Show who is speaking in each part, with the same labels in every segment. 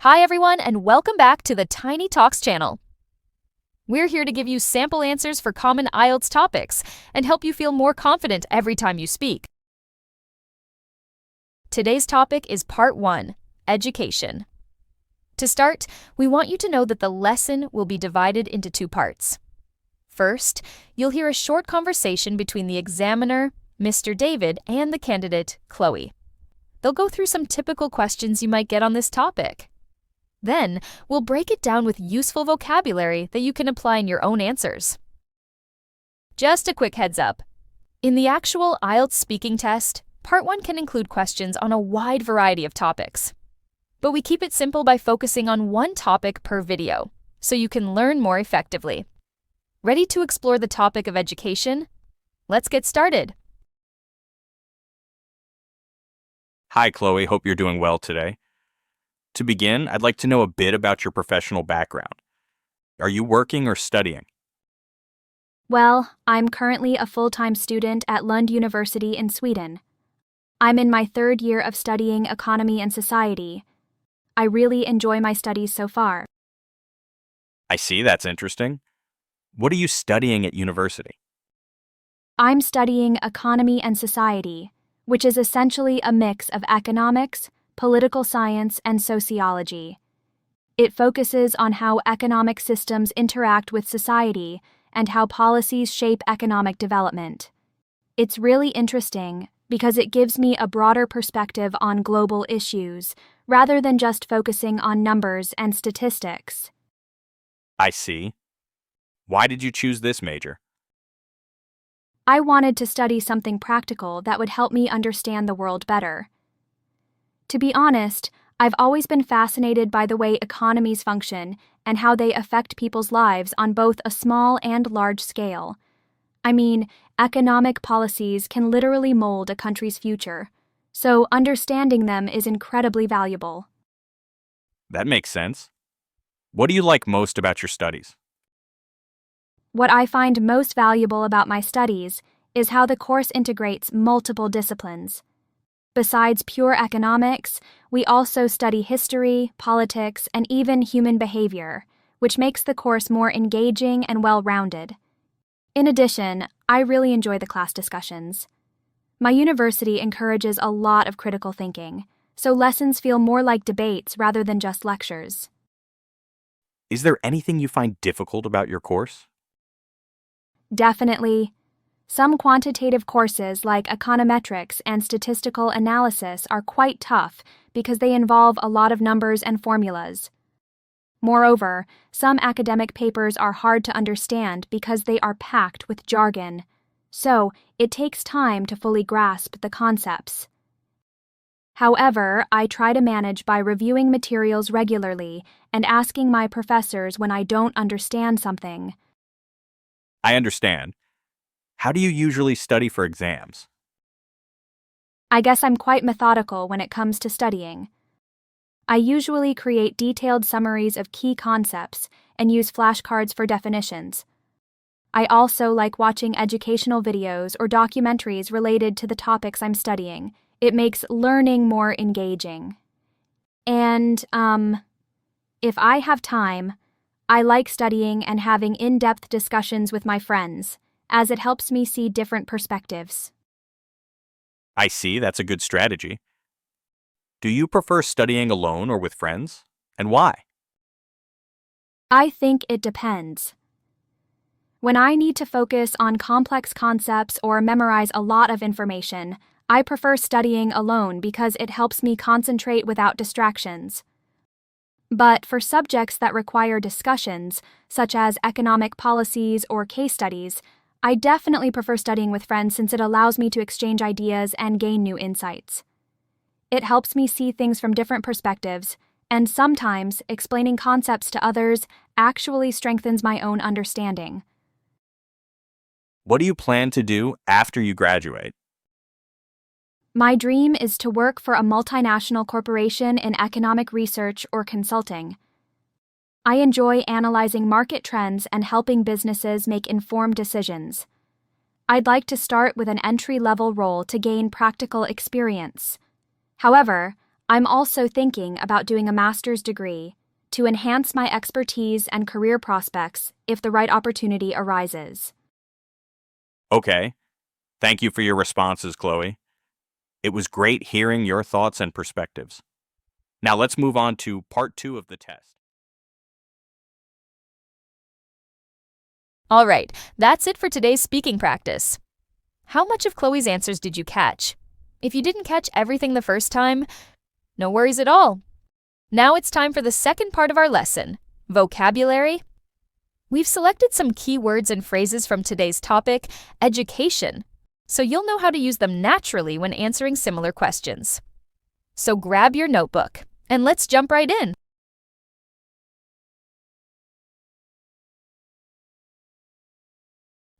Speaker 1: Hi everyone, and welcome back to the Tiny Talks channel. We're here to give you sample answers for common IELTS topics and help you feel more confident every time you speak. Today's topic is Part 1, Education. To start, we want you to know that the lesson will be divided into two parts. First, you'll hear a short conversation between the examiner, Mr. David, and the candidate, Chloe. They'll go through some typical questions you might get on this topic. Then, we'll break it down with useful vocabulary that you can apply in your own answers. Just a quick heads up. In the actual IELTS speaking test, Part 1 can include questions on a wide variety of topics. But we keep it simple by focusing on one topic per video, so you can learn more effectively. Ready to explore the topic of education? Let's get started.
Speaker 2: Hi, Chloe. Hope you're doing well today. To begin, I'd like to know a bit about your professional background. Are you working or studying?
Speaker 3: Well, I'm currently a full-time student at Lund University in Sweden. I'm in my third year of studying economy and society. I really enjoy my studies so far.
Speaker 2: I see, that's interesting. What are you studying at university?
Speaker 3: I'm studying economy and society, which is essentially a mix of economics, political science, and sociology. It focuses on how economic systems interact with society and how policies shape economic development. It's really interesting because it gives me a broader perspective on global issues rather than just focusing on numbers and statistics.
Speaker 2: I see. Why did you choose this major?
Speaker 3: I wanted to study something practical that would help me understand the world better. To be honest, I've always been fascinated by the way economies function and how they affect people's lives on both a small and large scale. I mean, economic policies can literally mold a country's future, so understanding them is incredibly valuable.
Speaker 2: That makes sense. What do you like most about your studies?
Speaker 3: What I find most valuable about my studies is how the course integrates multiple disciplines. Besides pure economics, we also study history, politics, and even human behavior, which makes the course more engaging and well-rounded. In addition, I really enjoy the class discussions. My university encourages a lot of critical thinking, so lessons feel more like debates rather than just lectures.
Speaker 2: Is there anything you find difficult about your course?
Speaker 3: Definitely. Some quantitative courses like econometrics and statistical analysis are quite tough because they involve a lot of numbers and formulas. Moreover, some academic papers are hard to understand because they are packed with jargon, so it takes time to fully grasp the concepts. However, I try to manage by reviewing materials regularly and asking my professors when I don't understand something.
Speaker 2: I understand. How do you usually study for exams?
Speaker 3: I guess I'm quite methodical when it comes to studying. I usually create detailed summaries of key concepts and use flashcards for definitions. I also like watching educational videos or documentaries related to the topics I'm studying. It makes learning more engaging. And, if I have time, I like studying and having in-depth discussions with my friends, as it helps me see different perspectives.
Speaker 2: I see, that's a good strategy. Do you prefer studying alone or with friends? And why?
Speaker 3: I think it depends. When I need to focus on complex concepts or memorize a lot of information, I prefer studying alone because it helps me concentrate without distractions. But for subjects that require discussions, such as economic policies or case studies, I definitely prefer studying with friends since it allows me to exchange ideas and gain new insights. It helps me see things from different perspectives, and sometimes explaining concepts to others actually strengthens my own understanding.
Speaker 2: What do you plan to do after you graduate?
Speaker 3: My dream is to work for a multinational corporation in economic research or consulting. I enjoy analyzing market trends and helping businesses make informed decisions. I'd like to start with an entry-level role to gain practical experience. However, I'm also thinking about doing a master's degree to enhance my expertise and career prospects if the right opportunity arises.
Speaker 2: Okay. Thank you for your responses, Chloe. It was great hearing your thoughts and perspectives. Now let's move on to part 2 of the test.
Speaker 1: All right, that's it for today's speaking practice. How much of Chloe's answers did you catch? If you didn't catch everything the first time, no worries at all. Now it's time for the second part of our lesson, vocabulary. We've selected some key words and phrases from today's topic, education, so you'll know how to use them naturally when answering similar questions. So grab your notebook, and let's jump right in.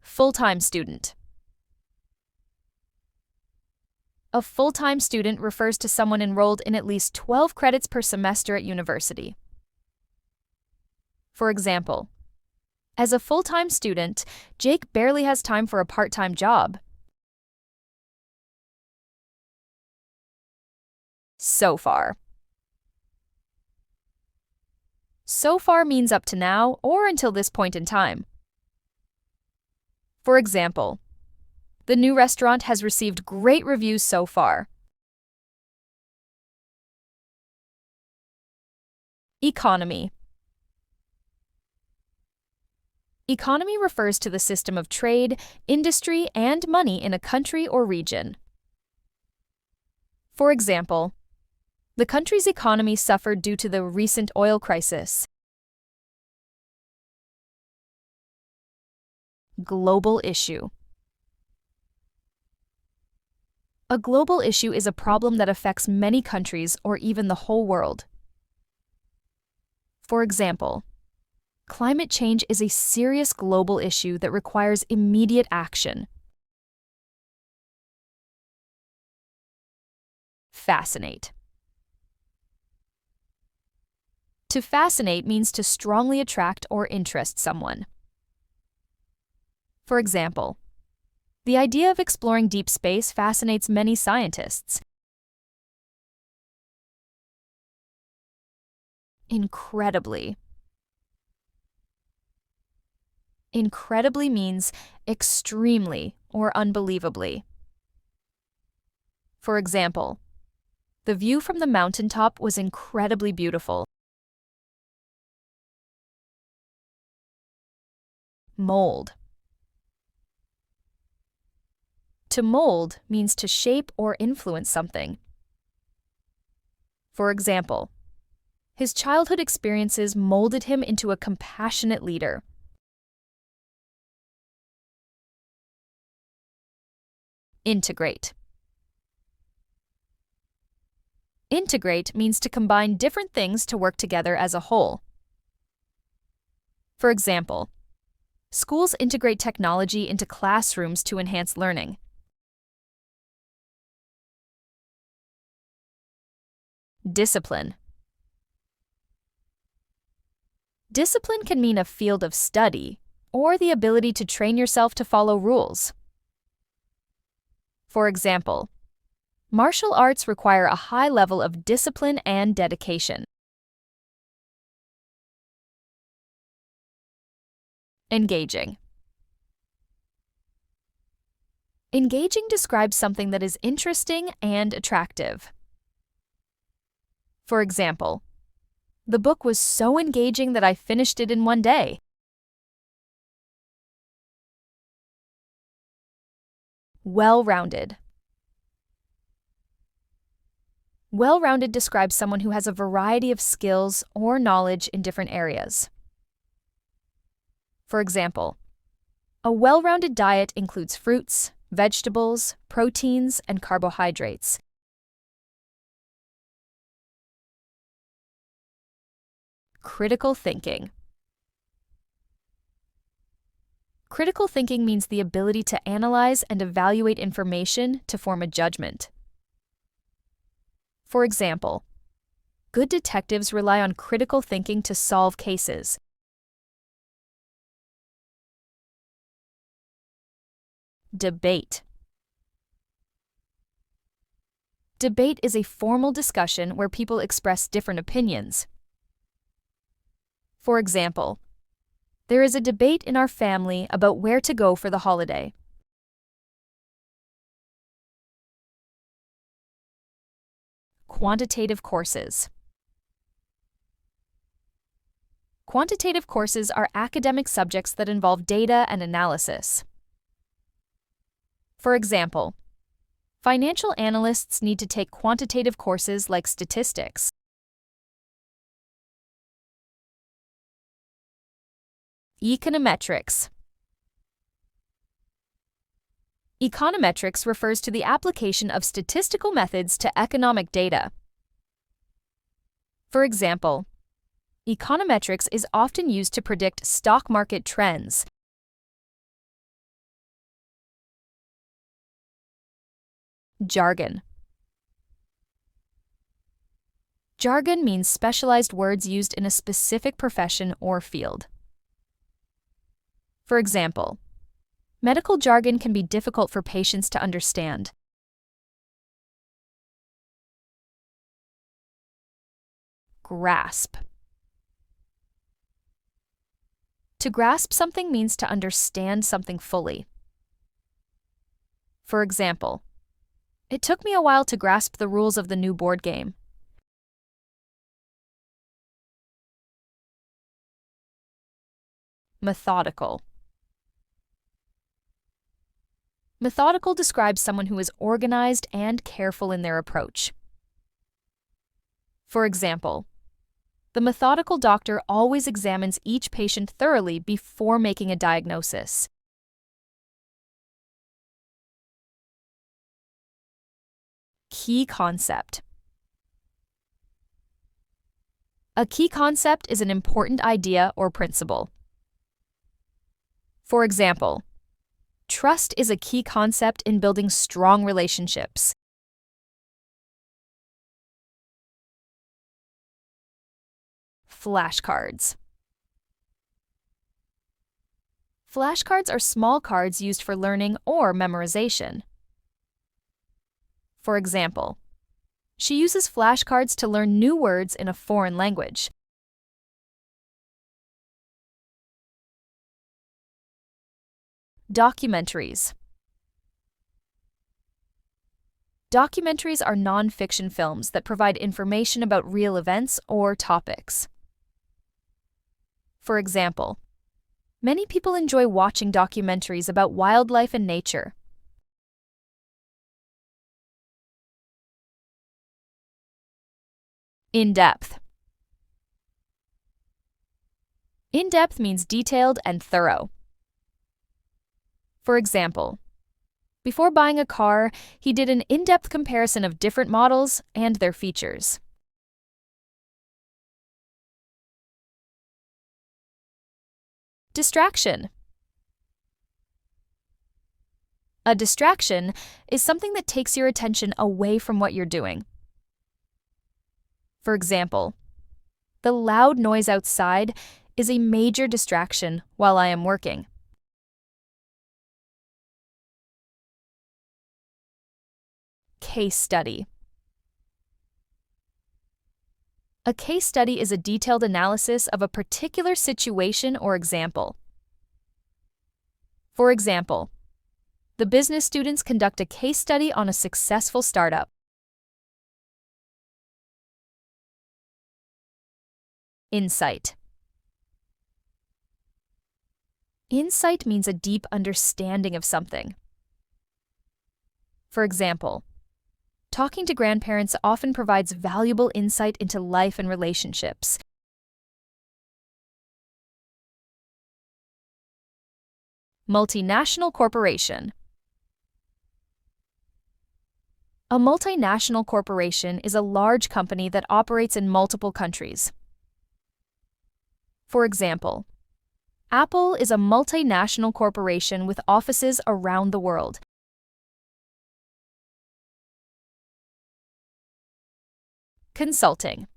Speaker 1: Full-time student. A full-time student refers to someone enrolled in at least 12 credits per semester at university. For example, as a full-time student, Jake barely has time for a part-time job. So far. So far means up to now or until this point in time. For example, the new restaurant has received great reviews so far. Economy. Economy refers to the system of trade, industry, and money in a country or region. For example, the country's economy suffered due to the recent oil crisis. Global issue. A global issue is a problem that affects many countries or even the whole world. For example, climate change is a serious global issue that requires immediate action. Fascinate. To fascinate means to strongly attract or interest someone. For example, the idea of exploring deep space fascinates many scientists. Incredibly. Incredibly means extremely or unbelievably. For example, the view from the mountaintop was incredibly beautiful. Mold. To mold means to shape or influence something. For example, his childhood experiences molded him into a compassionate leader. Integrate. Integrate means to combine different things to work together as a whole. For example, schools integrate technology into classrooms to enhance learning. Discipline. Discipline can mean a field of study or the ability to train yourself to follow rules. For example, martial arts require a high level of discipline and dedication. Engaging. Engaging describes something that is interesting and attractive. For example, the book was so engaging that I finished it in one day. Well-rounded. Well-rounded describes someone who has a variety of skills or knowledge in different areas. For example, a well-rounded diet includes fruits, vegetables, proteins, and carbohydrates. Critical thinking. Critical thinking means the ability to analyze and evaluate information to form a judgment. For example, good detectives rely on critical thinking to solve cases. Debate. Debate is a formal discussion where people express different opinions. For example, there is a debate in our family about where to go for the holiday. Quantitative courses. Quantitative courses are academic subjects that involve data and analysis. For example, financial analysts need to take quantitative courses like statistics. Econometrics. Econometrics refers to the application of statistical methods to economic data. For example, econometrics is often used to predict stock market trends. Jargon. Jargon means specialized words used in a specific profession or field. For example, medical jargon can be difficult for patients to understand. Grasp. To grasp something means to understand something fully. For example, it took me a while to grasp the rules of the new board game. Methodical. Methodical describes someone who is organized and careful in their approach. For example, the methodical doctor always examines each patient thoroughly before making a diagnosis. Key concept. A key concept is an important idea or principle. For example, trust is a key concept in building strong relationships. Flashcards. Flashcards are small cards used for learning or memorization. For example, she uses flashcards to learn new words in a foreign language. Documentaries. Documentaries are non-fiction films that provide information about real events or topics. For example, many people enjoy watching documentaries about wildlife and nature. In-depth. In-depth means detailed and thorough. For example, before buying a car, he did an in-depth comparison of different models and their features. Distraction. A distraction is something that takes your attention away from what you're doing. For example, the loud noise outside is a major distraction while I am working. Case study. A case study is a detailed analysis of a particular situation or example. For example, the business students conduct a case study on a successful startup. Insight. Insight means a deep understanding of something. For example, talking to grandparents often provides valuable insight into life and relationships. Multinational corporation. A multinational corporation is a large company that operates in multiple countries. For example, Apple is a multinational corporation with offices around the world. Consulting.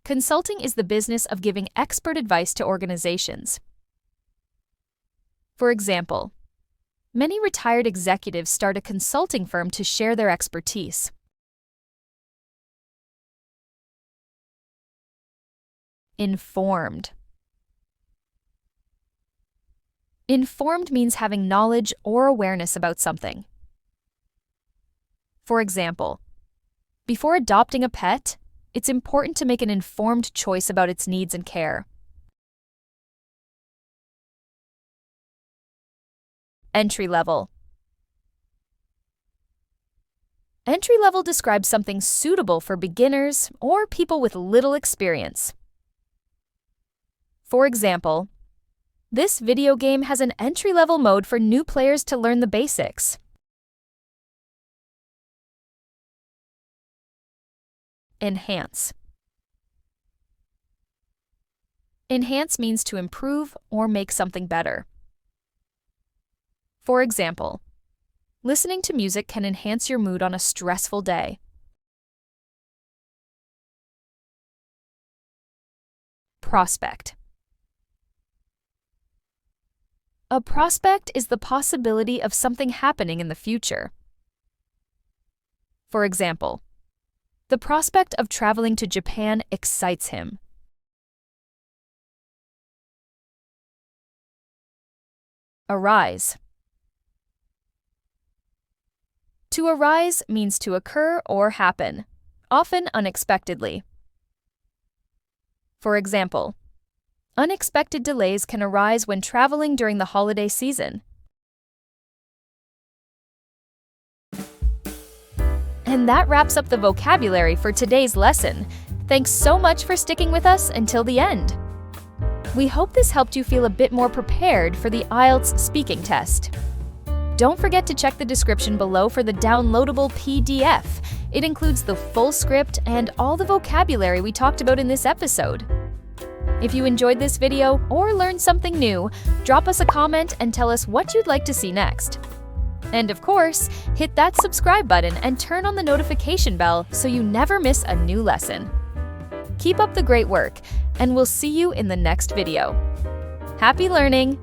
Speaker 1: Consulting is the business of giving expert advice to organizations. For example, Many retired executives start a consulting firm to share their expertise. Informed. Informed means having knowledge or awareness about something. For example, before adopting a pet, it's important to make an informed choice about its needs and care. Entry level. Entry level describes something suitable for beginners or people with little experience. For example, this video game has an entry-level mode for new players to learn the basics. Enhance. Enhance means to improve or make something better. For example, listening to music can enhance your mood on a stressful day. Prospect. A prospect is the possibility of something happening in the future. For example, the prospect of traveling to Japan excites him. Arise. To arise means to occur or happen, often unexpectedly. For example, unexpected delays can arise when traveling during the holiday season. And that wraps up the vocabulary for today's lesson. Thanks so much for sticking with us until the end. We hope this helped you feel a bit more prepared for the IELTS speaking test. Don't forget to check the description below for the downloadable PDF. It includes the full script and all the vocabulary we talked about in this episode. If you enjoyed this video or learned something new, drop us a comment and tell us what you'd like to see next. And of course, hit that subscribe button and turn on the notification bell so you never miss a new lesson. Keep up the great work, and we'll see you in the next video. Happy learning!